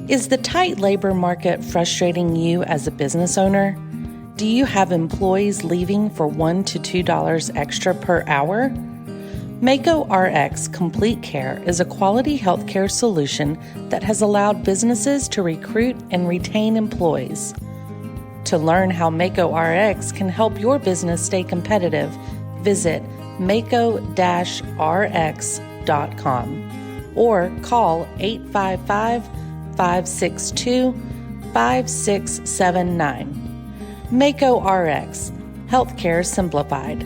Is the tight labor market frustrating you as a business owner? Do you have employees leaving for $1 to $2 extra per hour? Mako RX Complete Care is a quality healthcare solution that has allowed businesses to recruit and retain employees. To learn how Mako RX can help your business stay competitive, visit mako-rx.com or call 855-562-5679. Mako RX, Healthcare Simplified.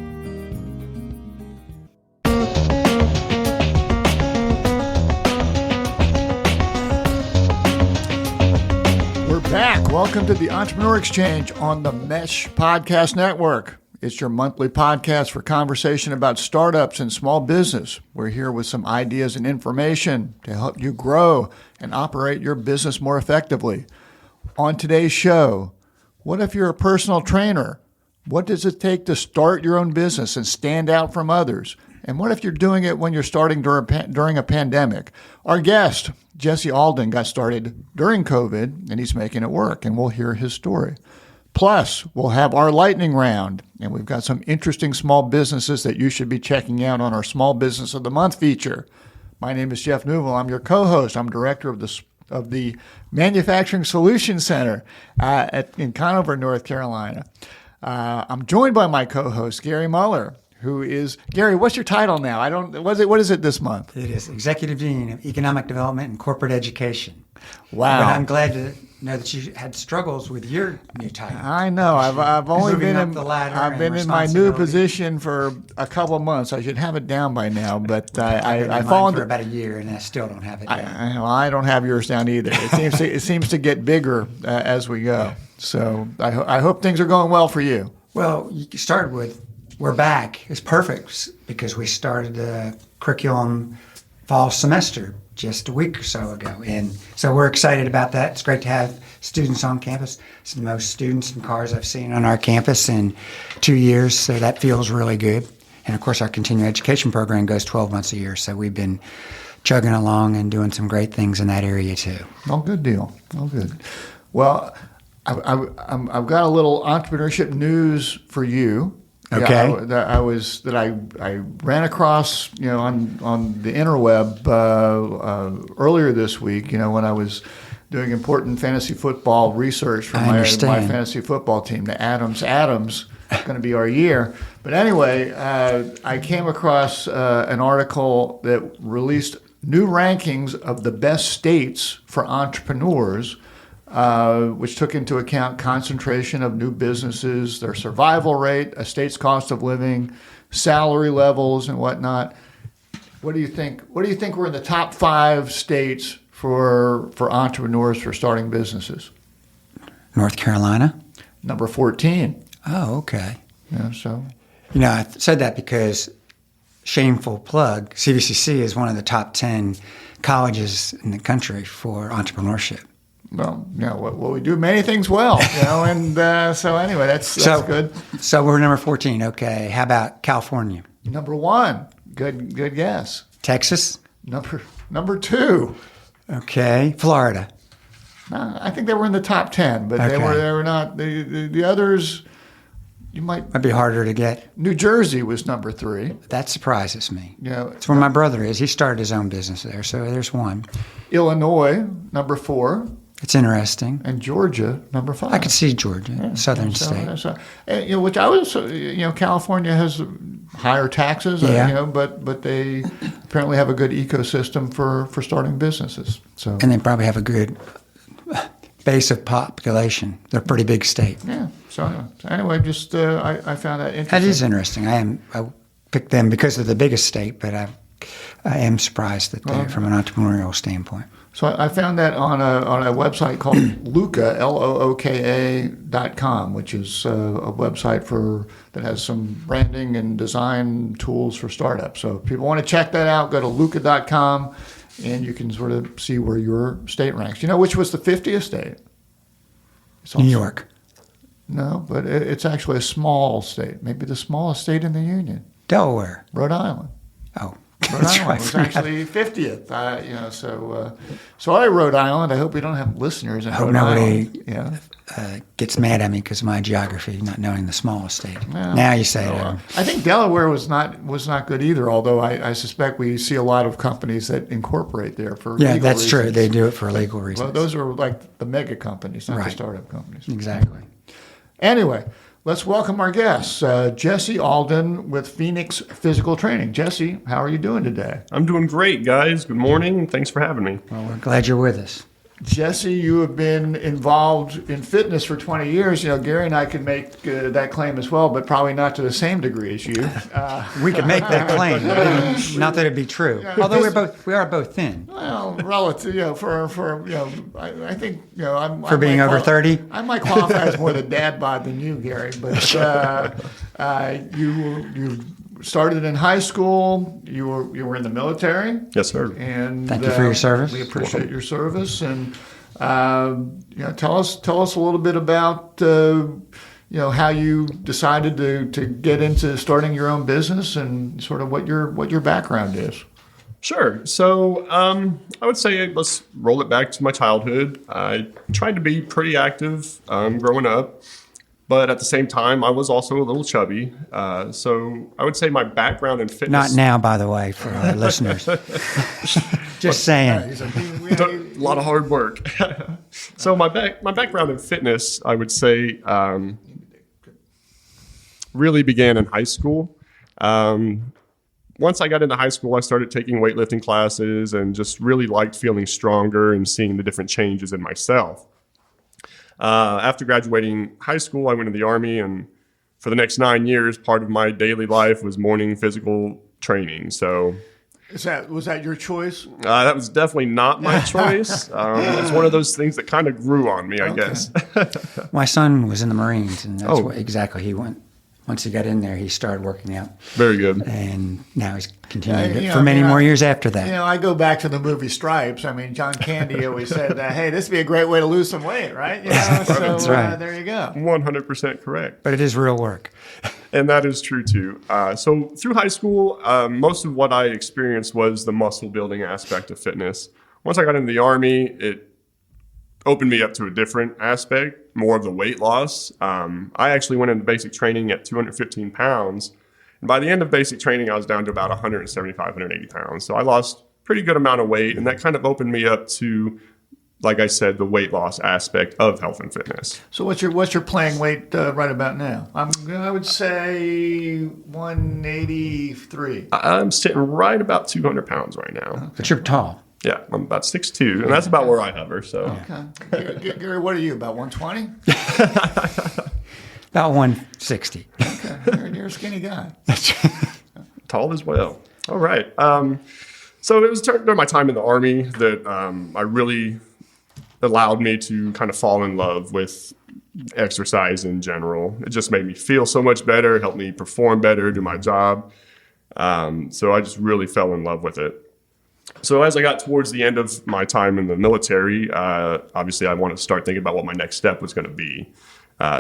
We're back. Welcome to the Entrepreneur Exchange on the Mesh Podcast Network. It's your monthly podcast for conversation about startups and small business. We're here with some ideas and information to help you grow and operate your business more effectively. On today's show, what if you're a personal trainer? What does it take to start your own business and stand out from others? And what if you're doing it when you're starting during a pandemic? Our guest, Jesse Alden, got started during COVID, and he's making it work, and we'll hear his story. Plus, we'll have our lightning round, and we've got some interesting small businesses that you should be checking out on our Small Business of the Month feature. My name is Jeff Newell. I'm your co-host. I'm director of the Manufacturing Solutions Center in Conover, North Carolina. I'm joined by my co-host, Gary Muller, who is, Gary, what's your title now? What is it this month? It is Executive Dean of Economic Development and Corporate Education. Wow. But I'm glad to know that you had struggles with your new title. I know. I've only been in I've been in my new position for a couple of months. I should have it down by now, but I've fallen for about a year, and I still don't have it down. I don't have yours down either. It seems to get bigger as we go. So I hope things are going well for you. Well, you started with we're back. It's perfect because we started the curriculum fall semester just a week or so ago. And so we're excited about that. It's great to have students on campus. It's the most students and cars I've seen on our campus in 2 years, so that feels really good. And of course, our continuing education program goes 12 months a year, so we've been chugging along and doing some great things in that area too. Oh, good deal. Oh, good. Well, I've got a little entrepreneurship news for you. Okay. I ran across, on the interweb earlier this week, when I was doing important fantasy football research for my fantasy football team, the Adams is going to be our year. But anyway, I came across an article that released new rankings of the best states for entrepreneurs, which took into account concentration of new businesses, their survival rate, a state's cost of living, salary levels, and whatnot. What do you think? What do you think were in the top 5 states for entrepreneurs for starting businesses? North Carolina. Number 14. Oh, okay. Yeah, so. I said that because, shameful plug, CVCC is one of the top 10 colleges in the country for entrepreneurship. Well, we do many things well, and so anyway, that's good. So we're number 14. Okay. How about California? Number 1. Good guess. Texas? Number 2. Okay. Florida? I think they were in the top 10, but they were not. The others, might be harder to get. New Jersey was number 3. That surprises me. It's where my brother is. He started his own business there, so there's one. Illinois, number 4. It's interesting. And Georgia, number 5. I could see Georgia, southern state. Which I was, California has higher taxes, but they apparently have a good ecosystem for starting businesses. So. And they probably have a good base of population. They're a pretty big state. Yeah. So anyway, just I found that interesting. That is interesting. I picked them because they're the biggest state, but I am surprised that they're from an entrepreneurial standpoint. So I found that on a website called Looka, LOOKA.com, which is a website that has some branding and design tools for startups. So if people want to check that out, go to Looka.com, and you can sort of see where your state ranks. Which was the 50th state? New York. No, but it's actually a small state, maybe the smallest state in the union. Delaware. Rhode Island. Oh. Rhode Island was actually 50th. Sorry, Rhode Island. I hope we don't have listeners in I hope Rhode nobody Island. gets mad at me because of my geography, not knowing the smallest state. Now you say it. I think Delaware was not good either, although I suspect we see a lot of companies that incorporate there for legal that's reasons. true. They do it for legal reasons. Well, those are like the mega companies, not the Right. startup companies. Exactly. Anyway, let's welcome our guests. Jesse Alden with Phoenix Physical Training. Jesse, how are you doing today? I'm doing great, guys. Good morning. Thanks for having me. Well, we're glad you're with us. Jesse, you have been involved in fitness for 20 years. Gary and I could make that claim as well, but probably not to the same degree as you. We could make that claim. Not that it'd be true. Although we are both thin. Well, relative, I think, For being over 30? I might qualify as more the dad bod than you, Gary, but you started in high school. You were in the military. Yes, sir. And Thank you for your service. We appreciate your service. And tell us a little bit about how you decided to get into starting your own business and sort of what your background is. Sure. So I would say let's roll it back to my childhood. I tried to be pretty active growing up, but at the same time, I was also a little chubby. So I would say my background in fitness. Not now, by the way, for our listeners. Just saying. A lot of hard work. So my background in fitness, I would say, really began in high school. Once I got into high school, I started taking weightlifting classes and just really liked feeling stronger and seeing the different changes in myself. After graduating high school, I went to the Army, and for the next 9 years, part of my daily life was morning physical training. So, was that your choice? that was definitely not my choice. It's one of those things that kind of grew on me, I guess. My son was in the Marines, and that's what exactly he went. Once he got in there, he started working out. Very good. And now he's continuing it for many more years after that. I go back to the movie Stripes. I mean, John Candy always said, hey, this would be a great way to lose some weight, right? That's right. There you go. 100% correct. But it is real work. And that is true, too. So through high school, most of what I experienced was the muscle building aspect of fitness. Once I got into the Army, it opened me up to a different aspect, more of the weight loss. I actually went into basic training at 215 pounds. And by the end of basic training, I was down to about 175, 180 pounds. So I lost a pretty good amount of weight. And that kind of opened me up to, like I said, the weight loss aspect of health and fitness. So what's your playing weight right about now? I would say 183. I'm sitting right about 200 pounds right now. But you're tall. Yeah, I'm about 6'2", and that's about where I hover. So, Okay. Gary, what are you, about 120? About 160. Okay, you're a skinny guy. tall as well. All right. So it was during my time in the Army that I really allowed me to kind of fall in love with exercise in general. It just made me feel so much better, helped me perform better, do my job. So I just really fell in love with it. So as I got towards the end of my time in the military, obviously I wanted to start thinking about what my next step was going to be.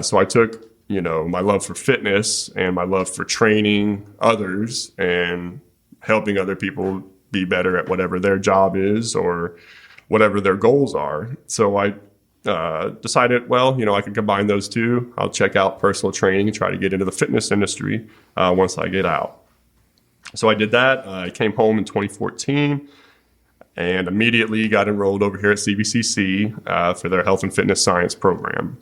So I took, my love for fitness and my love for training others and helping other people be better at whatever their job is or whatever their goals are. So I decided, I could combine those two. I'll check out personal training and try to get into the fitness industry once I get out. So I did that. I came home in 2014 and immediately got enrolled over here at CVCC for their health and fitness science program.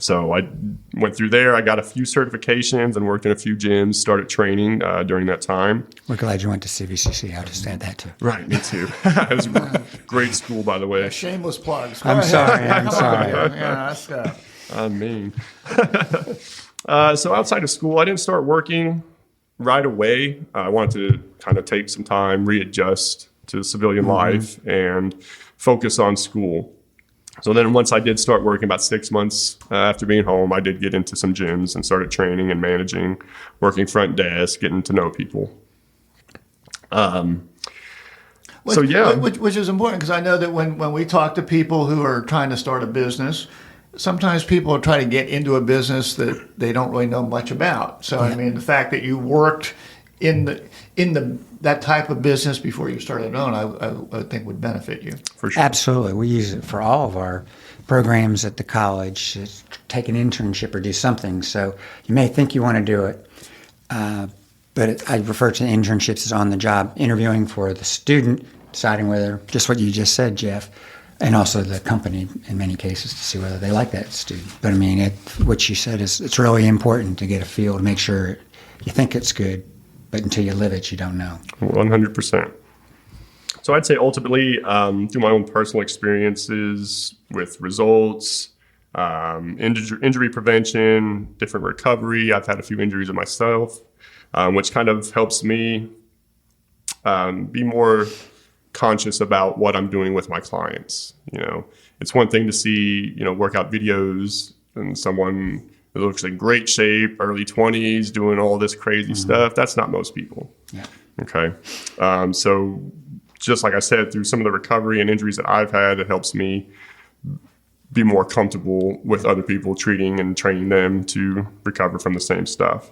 So I went through there. I got a few certifications and worked in a few gyms, started training during that time. We're glad you went to CVCC. I'll just add that too. Right, me too. It was a great school, by the way. Shameless plugs. I'm sorry. Yeah, that's I mean. So outside of school, I didn't start working right away. I wanted to kind of take some time, readjust to civilian life, and focus on school. So then once I did start working, about 6 months after being home, I did get into some gyms and started training and managing, working front desk, getting to know people. Which is important because I know that when we talk to people who are trying to start a business, sometimes people try to get into a business that they don't really know much about. So, I mean, the fact that you worked in that type of business before you started on, I think would benefit you. For sure. Absolutely. We use it for all of our programs at the college, take an internship or do something. So you may think you want to do it, but I refer to internships as on-the-job interviewing for the student, deciding whether, just what you just said, Jeff, and also the company in many cases to see whether they like that student. But I mean, what you said is it's really important to get a feel to make sure you think it's good, but until you live it, you don't know. 100%. So I'd say ultimately, through my own personal experiences with results, injury prevention, different recovery. I've had a few injuries of myself, which kind of helps me be more conscious about what I'm doing with my clients. It's one thing to see, workout videos and someone that looks in great shape, early 20s, doing all this crazy stuff. That's not most people. Yeah. Okay. So just like I said, through some of the recovery and injuries that I've had, it helps me be more comfortable with other people, treating and training them to recover from the same stuff.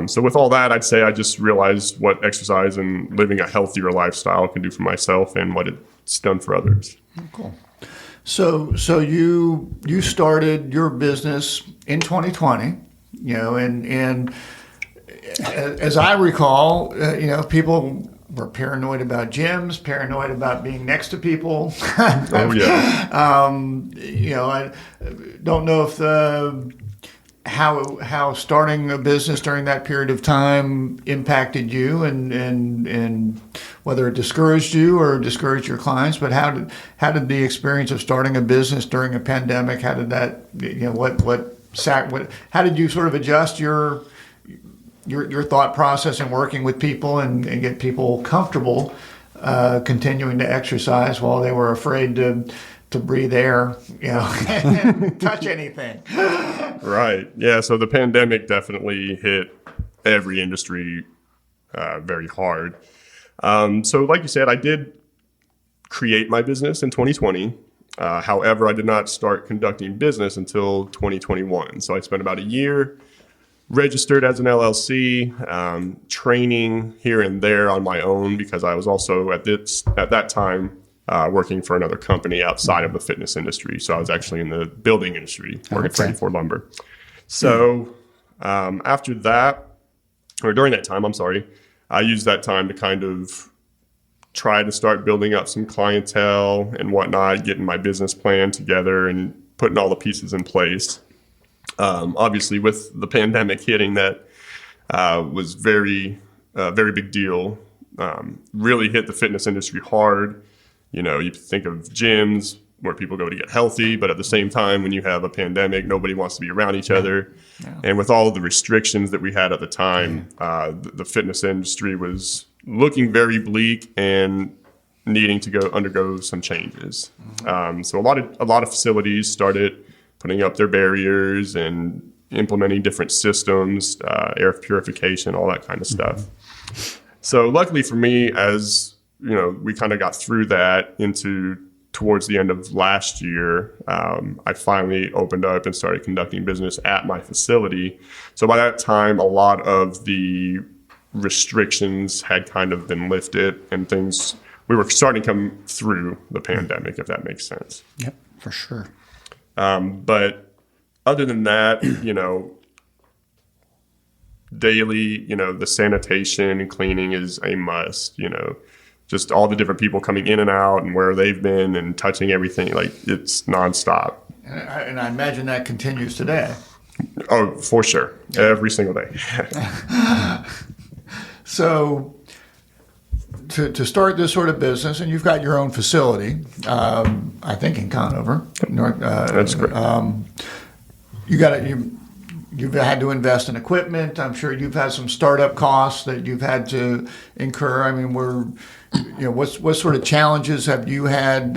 So with all that, I'd say I just realized what exercise and living a healthier lifestyle can do for myself and what it's done for others. Cool. So you started your business in 2020, and as I recall, people were paranoid about gyms, paranoid about being next to people. Oh yeah. I don't know if how starting a business during that period of time impacted you, and whether it discouraged you or discouraged your clients. But how did the experience of starting a business during a pandemic? How did that? How did you sort of adjust your thought process in working with people and get people comfortable continuing to exercise while they were afraid to breathe air, and touch anything? Right. Yeah. So the pandemic definitely hit every industry very hard. So like you said, I did create my business in 2020. However, I did not start conducting business until 2021. So I spent about a year registered as an LLC, training here and there on my own, because I was also at that time working for another company outside of the fitness industry. So I was actually in the building industry, working for 34 Lumber. So after that, or during that time, I used that time to kind of try to start building up some clientele and whatnot, getting my business plan together and putting all the pieces in place. Obviously, with the pandemic hitting, that was very big deal. Really hit the fitness industry hard. You think of gyms where people go to get healthy, but at the same time, when you have a pandemic, nobody wants to be around each other. Yeah. And with all of the restrictions that we had at the time, the fitness industry was looking very bleak and needing to undergo some changes. So a lot of facilities started putting up their barriers and implementing different systems, air purification, all that kind of stuff. So luckily for me, as we kind of got through that towards the end of last year, I finally opened up and started conducting business at my facility. So by that time, a lot of the restrictions had kind of been lifted and we were starting to come through the pandemic, if that makes sense. Yep, for sure. But other than that, daily, the sanitation and cleaning is a must, just all the different people coming in and out and where they've been and touching everything, like it's nonstop. And I imagine that continues today. Oh, for sure. Every single day. So to start this sort of business, and you've got your own facility, I think in Conover. That's correct. You've had to invest in equipment. I'm sure you've had some startup costs that you've had to incur. I mean, what sort of challenges have you had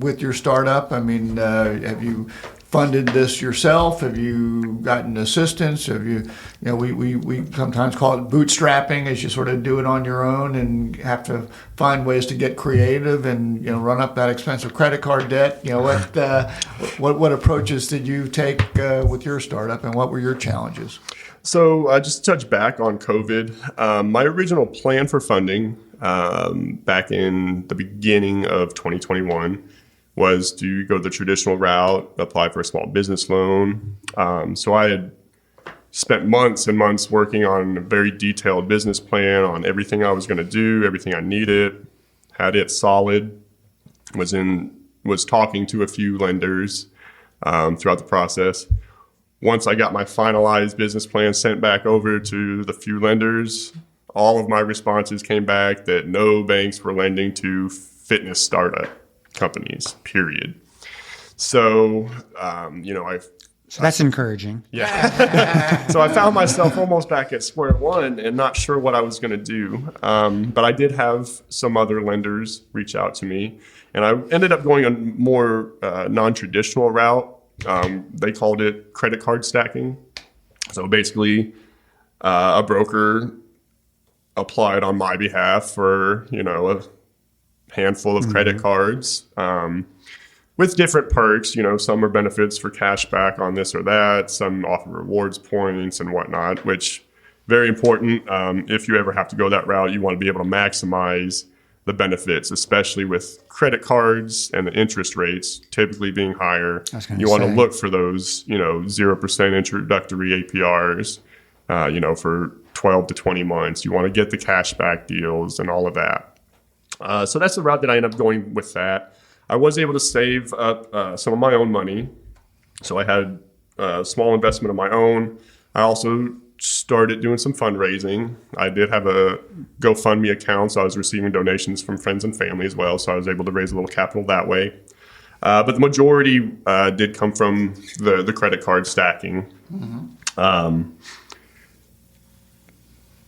with your startup? I mean, have you funded this yourself? Have you gotten assistance? Have you, we sometimes call it bootstrapping, as you sort of do it on your own and have to find ways to get creative and, run up that expensive credit card debt. What approaches did you take with your startup, and what were your challenges? So just to touch back on COVID, my original plan for funding back in the beginning of 2021 was to go the traditional route, apply for a small business loan. So I had spent months and months working on a very detailed business plan on everything I was going to do, everything I needed, had it solid, was talking to a few lenders throughout the process. Once I got my finalized business plan sent back over to the few lenders, all of my responses came back that no banks were lending to fitness startup companies, period. So, So that's encouraging. Yeah. So I found myself almost back at square one and not sure what I was going to do. But I did have some other lenders reach out to me, and I ended up going a more non-traditional route. They called it credit card stacking. So basically, a broker applied on my behalf for, a handful of credit cards. With different perks, some are benefits for cash back on this or that. Some offer rewards points and whatnot, which very important. If you ever have to go that route, you want to be able to maximize the benefits, especially with credit cards and the interest rates typically being higher. You want to look for those, 0% introductory APRs, for 12 to 20 months. You want to get the cash back deals and all of that. So that's the route that I ended up going with that. I was able to save up some of my own money. So I had a small investment of my own. I also started doing some fundraising. I did have a GoFundMe account, so I was receiving donations from friends and family as well. So I was able to raise a little capital that way. But the majority did come from the credit card stacking. Mm-hmm.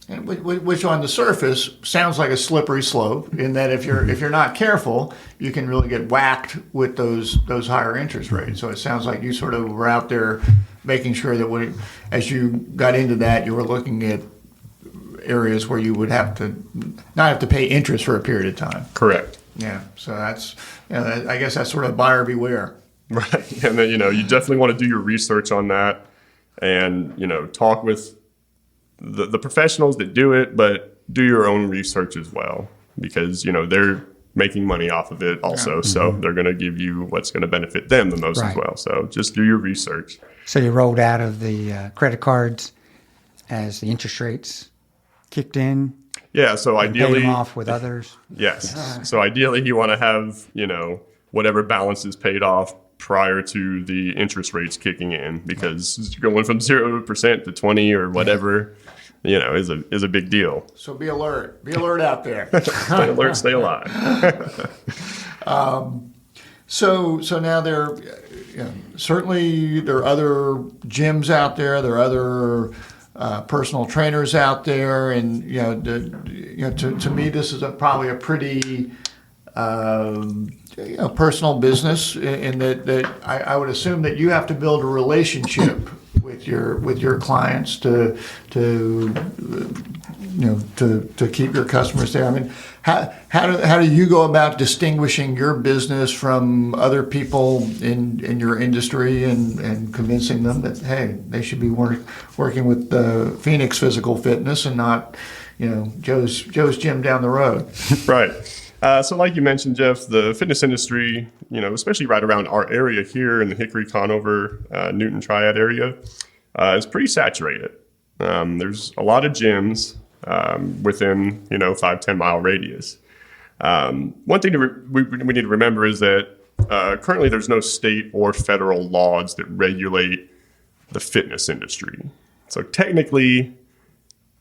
And which on the surface sounds like a slippery slope, in that if you're not careful, you can really get whacked with those higher interest rates. So it sounds like you sort of were out there making sure that as you got into that, you were looking at areas where you would not have to pay interest for a period of time. Correct. Yeah. So that's, I guess that's sort of buyer beware. Right. And then, you definitely want to do your research on that and, talk with the professionals that do it, but do your own research as well, because, they're making money off of it also. Yeah. So they're going to give you what's going to benefit them the most as well. So just do your research. So you rolled out of the credit cards as the interest rates kicked in? Yeah. So ideally, paid them off with others? Yes. So ideally you want to have, whatever balance is paid off prior to the interest rates kicking in, because going from 0% to 20 or whatever, is a big deal. So be alert. Be alert out there. Stay alert, stay alive. So now certainly there are other gyms out there. There are other personal trainers out there, and to me this is probably a pretty personal business in that I would assume that you have to build a relationship with your clients to keep your customers there. I mean, how do you go about distinguishing your business from other people in your industry and convincing them that, hey, they should be working with Phoenix Physical Fitness and not Joe's Gym down the road? Right. So like you mentioned, Jeff, the fitness industry, especially right around our area here in the Hickory, Conover, Newton Triad area, is pretty saturated. There's a lot of gyms within, 5-10 mile radius. One thing we need to remember is that currently there's no state or federal laws that regulate the fitness industry. So technically,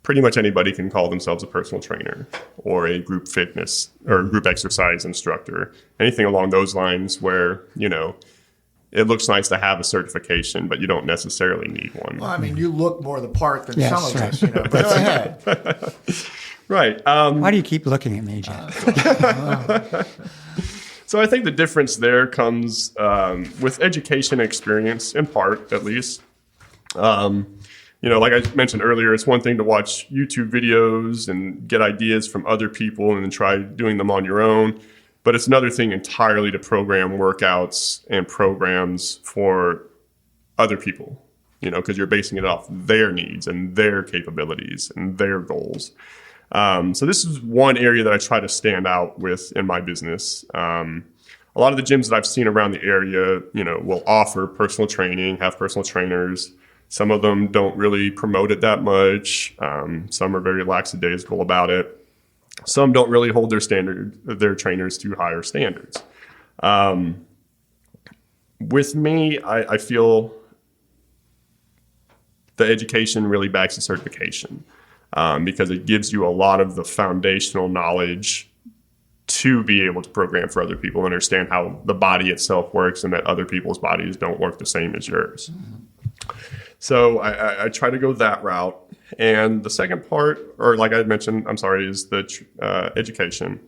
pretty much anybody can call themselves a personal trainer or a group fitness or group exercise instructor, anything along those lines where, it looks nice to have a certification, but you don't necessarily need one. Well, I mean, you look more the part than some of us, but go ahead. Right. Why do you keep looking at me, Jeff? So I think the difference there comes with education experience, in part, at least. Like I mentioned earlier, it's one thing to watch YouTube videos and get ideas from other people and then try doing them on your own. But it's another thing entirely to program workouts and programs for other people. because you're basing it off their needs and their capabilities and their goals. So this is one area that I try to stand out with in my business. A lot of the gyms that I've seen around the area, will offer personal training, have personal trainers. Some of them don't really promote it that much. Some are very lackadaisical about it. Some don't really hold their trainers to higher standards. With me, I feel the education really backs the certification, because it gives you a lot of the foundational knowledge to be able to program for other people, understand how the body itself works, and that other people's bodies don't work the same as yours. So I try to go that route. And the second part, or like I mentioned, is the education.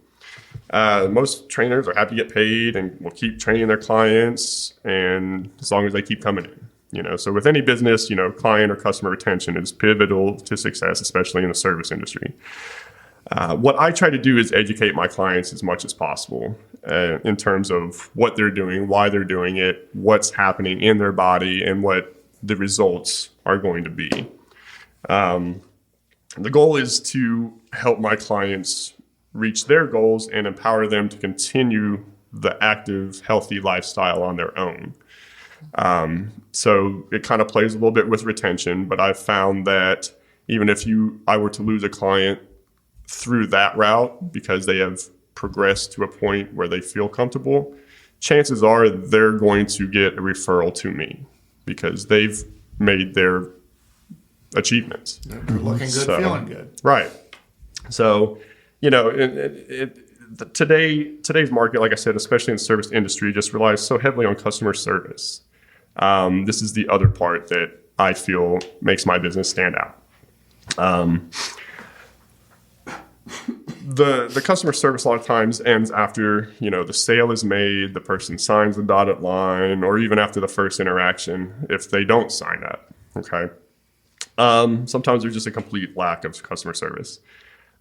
Most trainers are happy to get paid and will keep training their clients, and as long as they keep coming in. So with any business, client or customer retention is pivotal to success, especially in the service industry. What I try to do is educate my clients as much as possible in terms of what they're doing, why they're doing it, what's happening in their body, and what the results are going to be. The goal is to help my clients reach their goals and empower them to continue the active, healthy lifestyle on their own. So it kind of plays a little bit with retention, but I've found that even if I were to lose a client through that route because they have progressed to a point where they feel comfortable, chances are they're going to get a referral to me because they've made their achievements. They're looking good, feeling good. Right. So, today's market, like I said, especially in the service industry, just relies so heavily on customer service. This is the other part that I feel makes my business stand out. The customer service a lot of times ends after, the sale is made, the person signs the dotted line, or even after the first interaction if they don't sign up. Okay. Sometimes there's just a complete lack of customer service.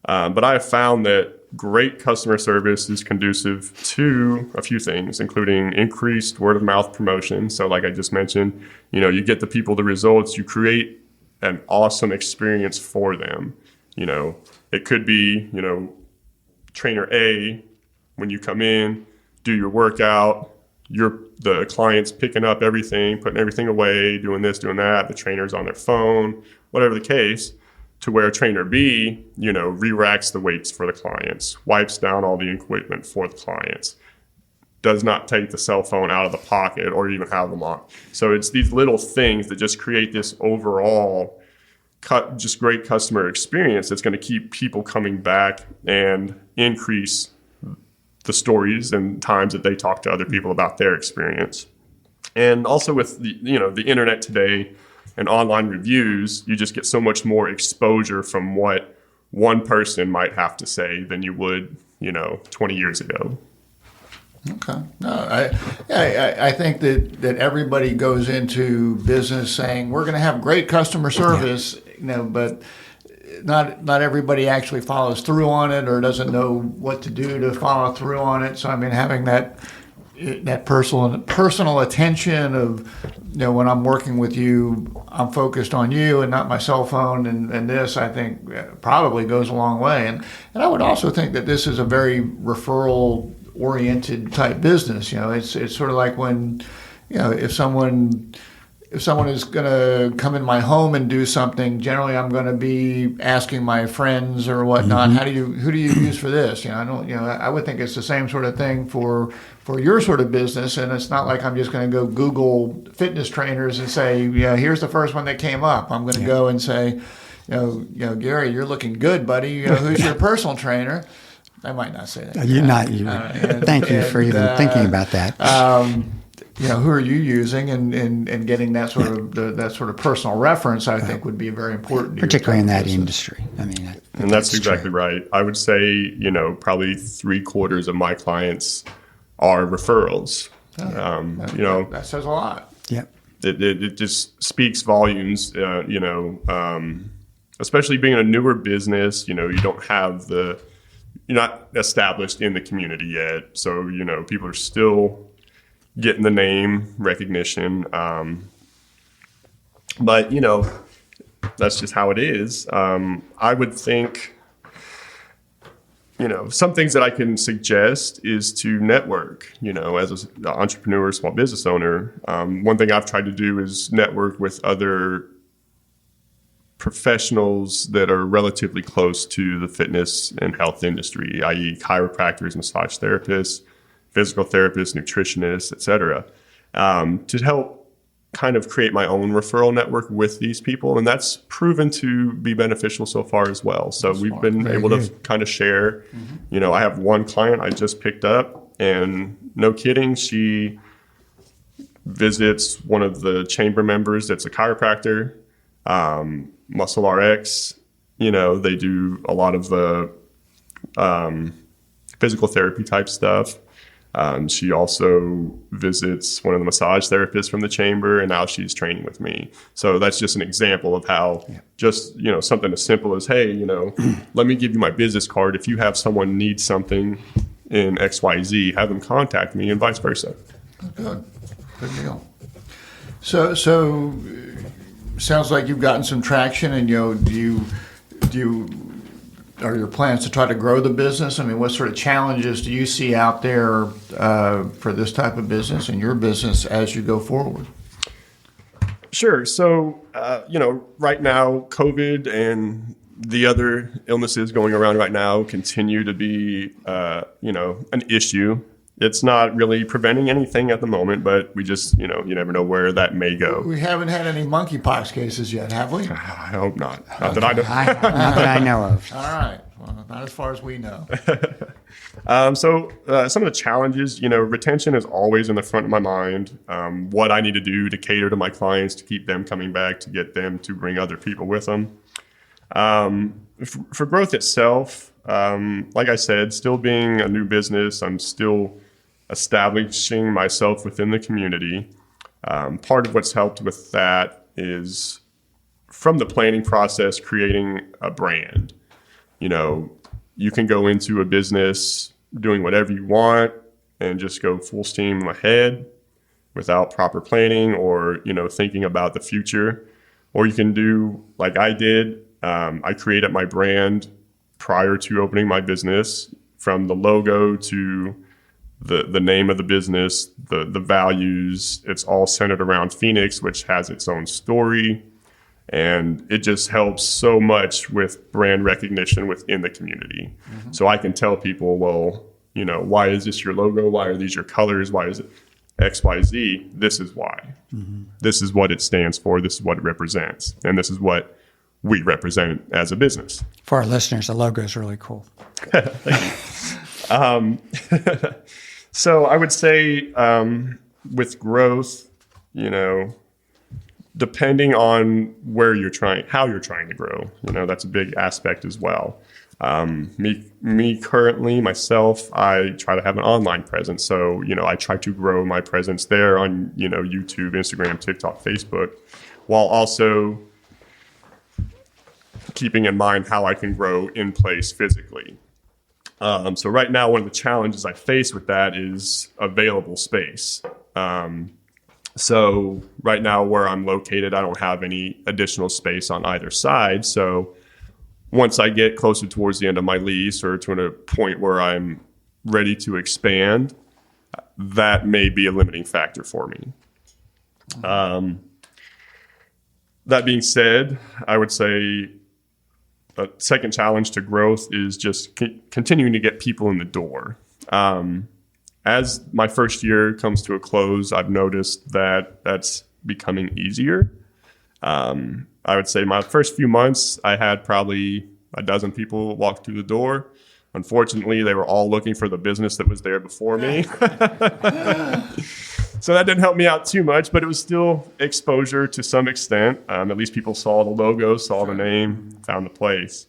But I have found that great customer service is conducive to a few things, including increased word of mouth promotion. So like I just mentioned, you get the people the results, you create an awesome experience for them. It could be, trainer A, when you come in, do your workout, the client's picking up everything, putting everything away, doing this, doing that, the trainer's on their phone, whatever the case, to where trainer B, re-racks the weights for the clients, wipes down all the equipment for the clients, does not take the cell phone out of the pocket or even have them on. So it's these little things that just create this overall just great customer experience that's going to keep people coming back and increase the stories and times that they talk to other people about their experience. And also with the internet today and online reviews, you just get so much more exposure from what one person might have to say than you would, 20 years ago. Okay. No, I think that everybody goes into business saying we're going to have great customer service, but not everybody actually follows through on it or doesn't know what to do to follow through on it. So having that personal attention of, when I'm working with you, I'm focused on you and not my cell phone, and this, I think, probably goes a long way. And I would also think that this is a very referral oriented type business. It's sort of like when, if someone is going to come in my home and do something, generally I'm going to be asking my friends or whatnot, who do you use for this? I would think it's the same sort of thing for your sort of business. And it's not like I'm just going to go Google fitness trainers and say, here's the first one that came up. I'm going to go and say, Gary, you're looking good, buddy. Who's your personal trainer? I might not say that. You're not. Thank you for even thinking about that. Who are you using, and getting that sort of personal reference, I think, would be very important, particularly in that industry. And that's exactly right. I would say, probably 3/4 of my clients are referrals. That says a lot. Yep. It just speaks volumes. Especially being a newer business, you're not established in the community yet. So, people are still getting the name recognition. But, that's just how it is. I would think, some things that I can suggest is to network, as an entrepreneur, small business owner. One thing I've tried to do is network with other professionals that are relatively close to the fitness and health industry, i.e. chiropractors, massage therapists, physical therapists, nutritionists, et cetera, to help kind of create my own referral network with these people. And that's proven to be beneficial so far as well. So we've been able to kind of share, I have one client I just picked up, and no kidding, she visits one of the chamber members that's a chiropractor, Muscle RX. They do a lot of the physical therapy type stuff. She also visits one of the massage therapists from the chamber, and now she's training with me. So that's just an example of how just, something as simple as, hey, let me give you my business card. If you have someone need something in XYZ, have them contact me, and vice versa. Good deal. So sounds like you've gotten some traction, and are your plans to try to grow the business? I mean, what sort of challenges do you see out there for this type of business and your business as you go forward? Sure. So, right now, COVID and the other illnesses going around right now continue to be, an issue. It's not really preventing anything at the moment, but we just, you never know where that may go. We haven't had any monkeypox cases yet, have we? I hope not. Not that I know. Not that I know of. All right. Well, not as far as we know. So some of the challenges, retention is always in the front of my mind. What I need to do to cater to my clients, to keep them coming back, to get them to bring other people with them. For growth itself, like I said, still being a new business, I'm still establishing myself within the community. Part of what's helped with that is from the planning process, creating a brand. You can go into a business doing whatever you want and just go full steam ahead without proper planning or, thinking about the future. Or you can do like I did. I created my brand prior to opening my business, from the logo to the name of the business, the values. It's all centered around Phoenix, which has its own story. And it just helps so much with brand recognition within the community. Mm-hmm. So I can tell people, well, why is this your logo? Why are these your colors? Why is it XYZ? This is why. Mm-hmm. This is what it stands for. This is what it represents. And this is what we represent as a business. For our listeners, the logo is really cool. Thank you. So I would say with growth, depending on how you're trying to grow, that's a big aspect as well. Me currently, myself, I try to have an online presence. So, I try to grow my presence there on, YouTube, Instagram, TikTok, Facebook, while also keeping in mind how I can grow in place physically. So right now, one of the challenges I face with that is available space. So right now where I'm located, I don't have any additional space on either side. So once I get closer towards the end of my lease or to a point where I'm ready to expand, that may be a limiting factor for me. That being said, I would say a second challenge to growth is just continuing to get people in the door. As my first year comes to a close, I've noticed that that's becoming easier. I would say my first few months, I had probably a dozen people walk through the door. Unfortunately, they were all looking for the business that was there before me. So that didn't help me out too much, but it was still exposure to some extent. At least people saw the logo, saw the name, found the place.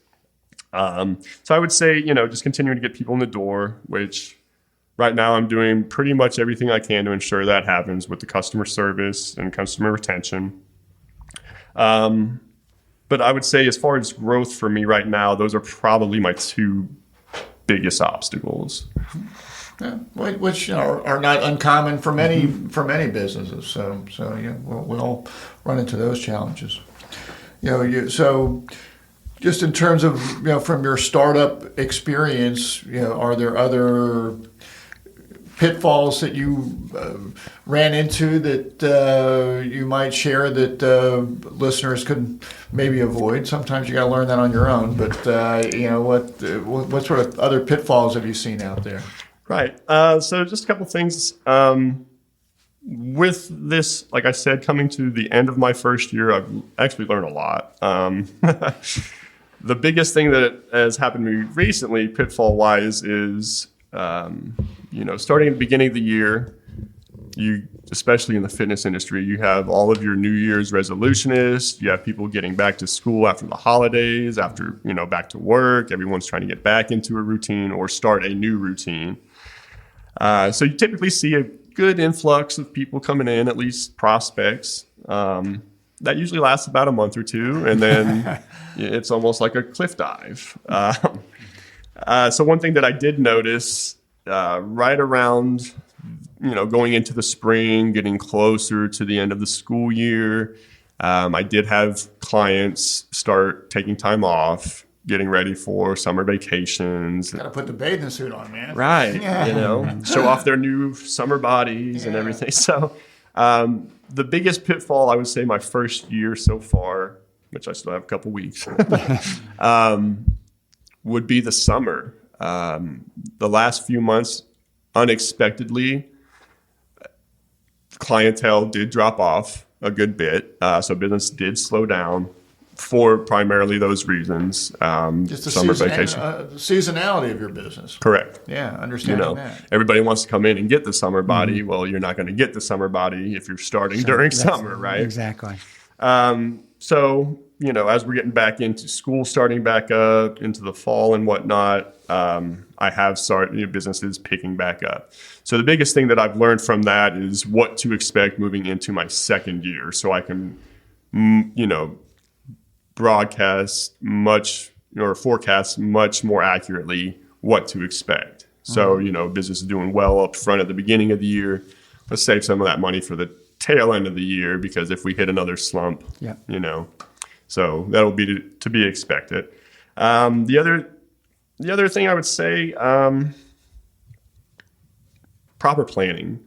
So I would say, just continuing to get people in the door, which right now I'm doing pretty much everything I can to ensure that happens with the customer service and customer retention. But I would say as far as growth for me right now, those are probably my two biggest obstacles. Yeah, which are not uncommon for many businesses. So we'll all run into those challenges. So just in terms of from your startup experience, are there other pitfalls that you ran into that you might share that listeners could maybe avoid? Sometimes you got to learn that on your own. But what sort of other pitfalls have you seen out there? Right. So just a couple things. With this, like I said, coming to the end of my first year, I've actually learned a lot. The biggest thing that has happened to me recently, pitfall-wise, is starting at the beginning of the year, especially in the fitness industry, you have all of your New Year's resolutionists. You have people getting back to school after the holidays, after back to work. Everyone's trying to get back into a routine or start a new routine. So you typically see a good influx of people coming in, at least prospects. That usually lasts about a month or two, and then it's almost like a cliff dive. So one thing that I did notice right around, going into the spring, getting closer to the end of the school year, I did have clients start taking time off, getting ready for summer vacations. Got to put the bathing suit on, man. Right. Show off their new summer bodies and everything. So the biggest pitfall, I would say my first year so far, which I still have a couple weeks, would be the summer. The last few months, unexpectedly, clientele did drop off a good bit. So business did slow down for primarily those reasons. Just the summer vacation. Seasonality of your business. Correct. Yeah, understanding that. Everybody wants to come in and get the summer body. Well, you're not going to get the summer body if you're starting during summer, right? Exactly. So, as we're getting back into school, starting back up into the fall and whatnot, I have started businesses picking back up. So the biggest thing that I've learned from that is what to expect moving into my second year, so I can, broadcast forecast much more accurately what to expect. So, business is doing well up front at the beginning of the year. Let's save some of that money for the tail end of the year, because if we hit another slump, so that'll be to be expected. The other thing I would say, proper planning.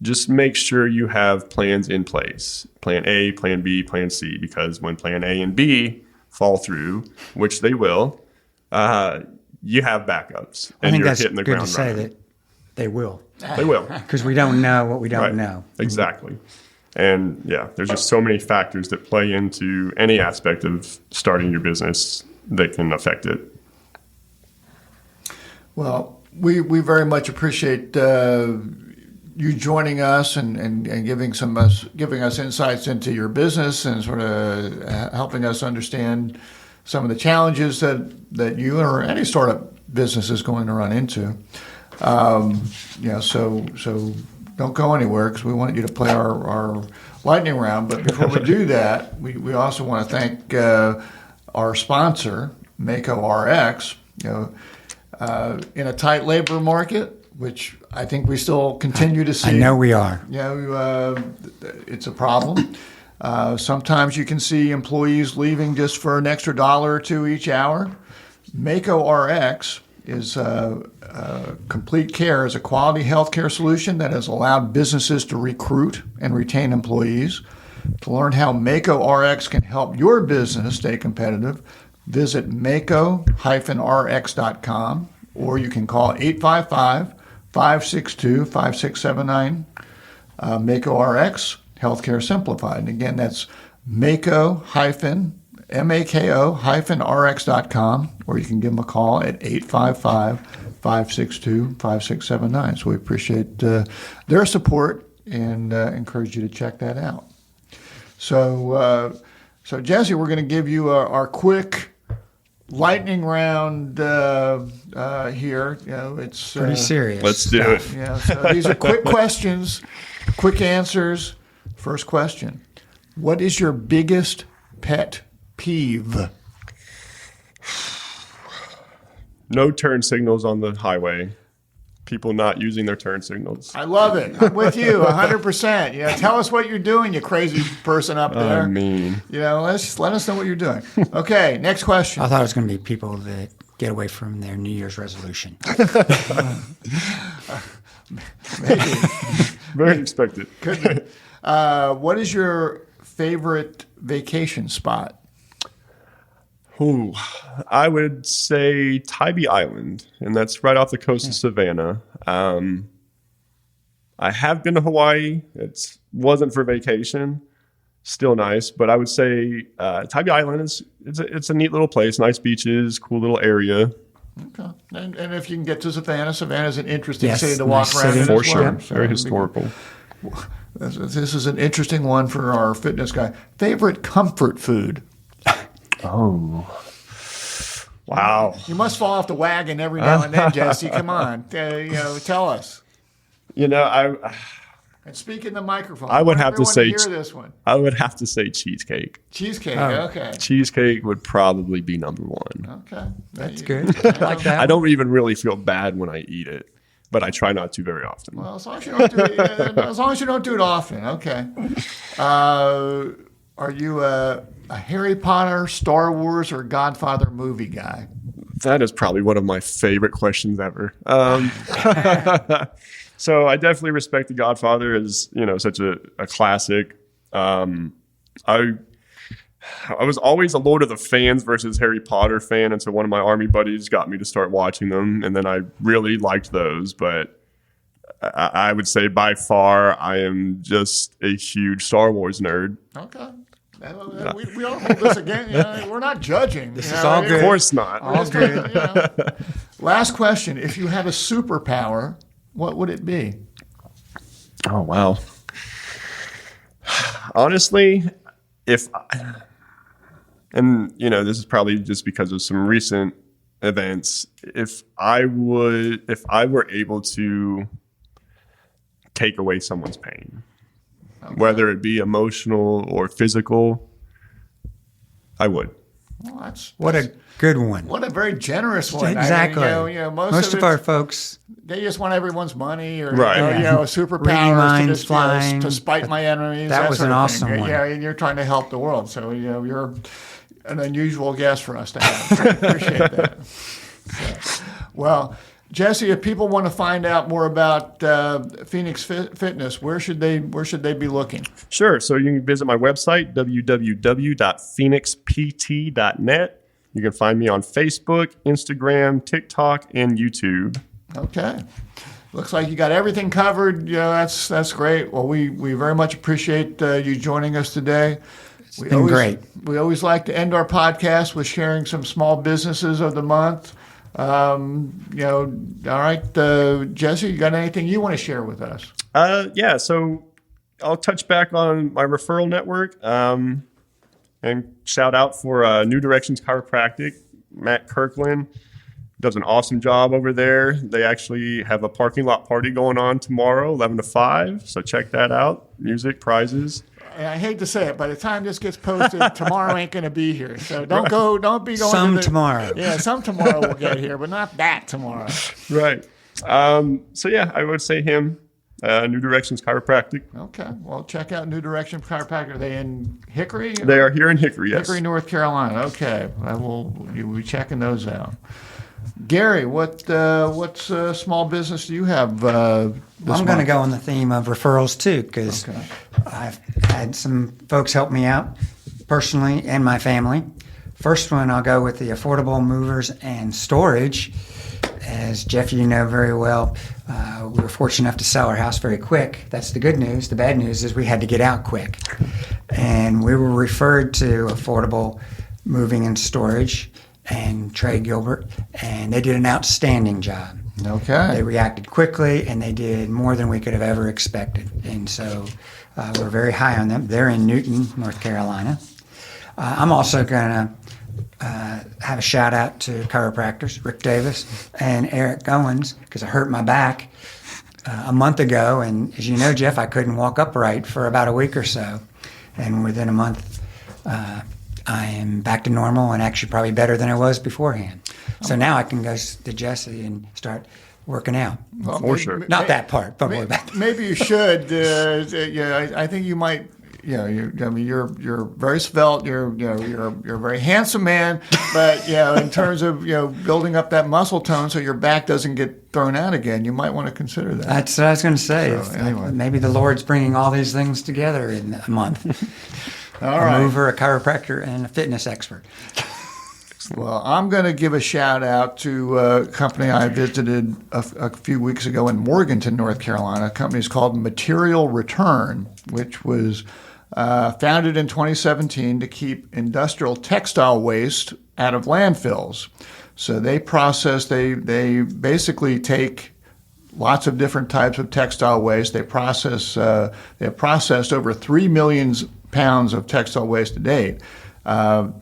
Just make sure you have plans in place. Plan A, Plan B, Plan C, because when Plan A and B fall through, which they will, you have backups. And I think you're that's hitting the good ground to say running. that they will. They will. Because we don't know what we don't Right. know. Exactly. And there's just so many factors that play into any aspect of starting your business that can affect it. Well, we very much appreciate you joining us and giving us insights into your business and sort of helping us understand some of the challenges that you or any startup business is going to run into. So don't go anywhere, because we want you to play our lightning round. But before we do that, we also want to thank our sponsor, Mako RX. In a tight labor market, which I think we still continue to see. I know we are. It's a problem. Sometimes you can see employees leaving just for an extra $1 or $2 each hour. Mako RX is Complete Care is a quality healthcare solution that has allowed businesses to recruit and retain employees. To learn how Mako RX can help your business stay competitive, visit mako-rx.com, or you can call 855-562-5679. Mako RX, Healthcare Simplified. And again, that's mako-rx.com, or you can give them a call at 855-562-5679. So we appreciate their support and encourage you to check that out. So Jesse, we're going to give you our quick lightning round here. It's Pretty serious. Let's do it. So these are quick questions, quick answers. First question: what is your biggest pet peeve? No turn signals on the highway. people not using their turn signals. I love it. I'm with you 100%. You know, tell us what you're doing, you crazy person up there. I mean, You know, let us know what you're doing. Okay, next question. I thought it was going to be people that get away from their New Year's resolution. Maybe. very expected. Could be. What is your favorite vacation spot? Ooh, I would say Tybee Island, and that's right off the coast of Savannah. I have been to Hawaii. It wasn't for vacation. Still nice, but I would say Tybee Island it's a neat little place, nice beaches, cool little area. Okay. And if you can get to Savannah's an interesting Yes, city to walk nice around city. in For as sure, well. So very it'd be- historical. This is an interesting one for our fitness guy. Favorite comfort food? Oh, wow. You must fall off the wagon every now and then, Jesse. Come on, tell us. You know, And speak in the microphone. I would want have to everyone say hear this one. I would have to say cheesecake. Cheesecake. Oh. Okay. Cheesecake would probably be number one. Okay. That's good. I like that. I don't even really feel bad when I eat it, but I try not to very often. Well, as long as you don't do it, as long as you don't do it often. Okay. Are you a Harry Potter, Star Wars, or Godfather movie guy? That is probably one of my favorite questions ever. So I definitely respect The Godfather as, such a classic. I was always a Lord of the Fans versus Harry Potter fan, and so one of my army buddies got me to start watching them, and then I really liked those. But I would say by far I am just a huge Star Wars nerd. Okay. We don't hold this again. We're not judging. This is all good. Of course not. All good. Last question. If you had a superpower, what would it be? Oh, wow. Honestly, this is probably just because of some recent events. If I were able to take away someone's pain, whether it be emotional or physical, I would. Well, What a good one. what a very generous one. Exactly. I mean, Most of our folks, they just want everyone's money, or Right. a superpower Reading minds, to just flying. to spite my enemies. That was sort an of awesome thing. one. Yeah, and you're trying to help the world, so you're an unusual guest for us to have. So I appreciate that. So, well, Jesse, if people want to find out more about Phoenix Fitness, where should they be looking? Sure. So you can visit my website, www.phoenixpt.net. You can find me on Facebook, Instagram, TikTok, and YouTube. Okay. Looks like you got everything covered. That's great. Well, we very much appreciate you joining us today. It's been great. We always like to end our podcast with sharing some small businesses of the month. All right, Jesse, you got anything you want to share with us? Yeah. So I'll touch back on my referral network and shout out for New Directions Chiropractic. Matt Kirkland does an awesome job over there. They actually have a parking lot party going on tomorrow, 11 to 5. So check that out. Music, prizes. And I hate to say it, by the time this gets posted, tomorrow ain't going to be here. So don't be going some to tomorrow. Yeah, some tomorrow will get here, but not that tomorrow. Right. So yeah, I would say him, New Directions Chiropractic. Okay. Well, check out New Direction Chiropractic. Are they in Hickory? They are here in Hickory, yes. Hickory, North Carolina. Okay. We'll be checking those out. Gary, what small business do you have I'm going to go on the theme of referrals too, because I've had some folks help me out personally and my family. First one, I'll go with the affordable movers and storage. As Jeff, you know very well, we were fortunate enough to sell our house very quick. That's the good news. The bad news is we had to get out quick. And we were referred to Affordable Moving and Storage and Trey Gilbert, and they did an outstanding job. Okay. They reacted quickly, and they did more than we could have ever expected. And so we're very high on them. They're in Newton, North Carolina. I'm also going to have a shout out to chiropractors, Rick Davis and Eric Owens, because I hurt my back a month ago. And as you know, Jeff, I couldn't walk upright for about a week or so. And within a month, I am back to normal and actually probably better than I was beforehand. So now I can go to Jesse and start working out. Well, For sure. Not that part, but more about Maybe you should. Yeah, I think you might. You're very svelte. You're a very handsome man. But in terms of building up that muscle tone, so your back doesn't get thrown out again, you might want to consider that. That's what I was going to say. So, anyway. Maybe the Lord's bringing all these things together in a month. All A right. mover, a chiropractor, and a fitness expert. Well, I'm going to give a shout out to a company I visited a few weeks ago in Morganton, North Carolina. A company is called Material Return, which was founded in 2017 to keep industrial textile waste out of landfills. So they basically take lots of different types of textile waste. They have processed over 3 million pounds of textile waste to date.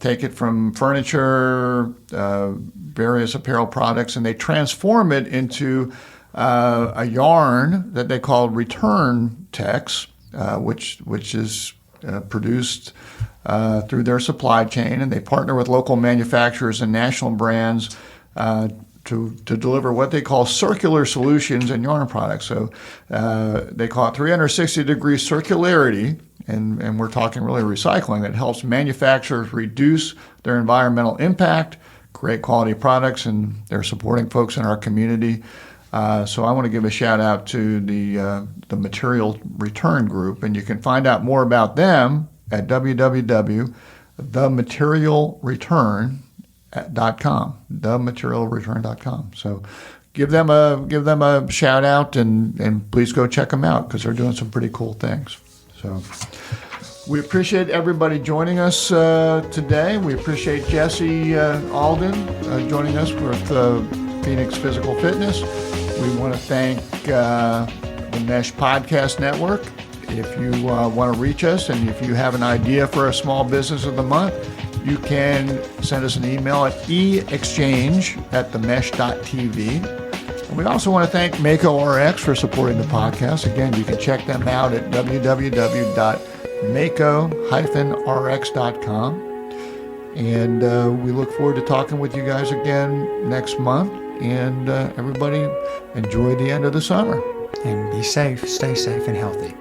Take it from furniture, various apparel products, and they transform it into a yarn that they call Return Tex, which is produced through their supply chain, and they partner with local manufacturers and national brands to deliver what they call circular solutions in yarn products. So they call it 360-degree circularity, and we're talking really recycling that helps manufacturers reduce their environmental impact, create quality products, and they're supporting folks in our community. So I want to give a shout out to the Material Return Group, and you can find out more about them at www.thematerialreturn.com. Thematerialreturn.com. So give them a shout out, and please go check them out because they're doing some pretty cool things. So we appreciate everybody joining us today. We appreciate Jesse Alden joining us with Phoenix Physical Fitness. We want to thank the Mesh Podcast Network. If you want to reach us and if you have an idea for a small business of the month, you can send us an email at eexchange@themesh.tv. And we also want to thank Mako RX for supporting the podcast. Again, you can check them out at www.mako-rx.com. And we look forward to talking with you guys again next month. And everybody enjoy the end of the summer. And be safe, stay safe and healthy.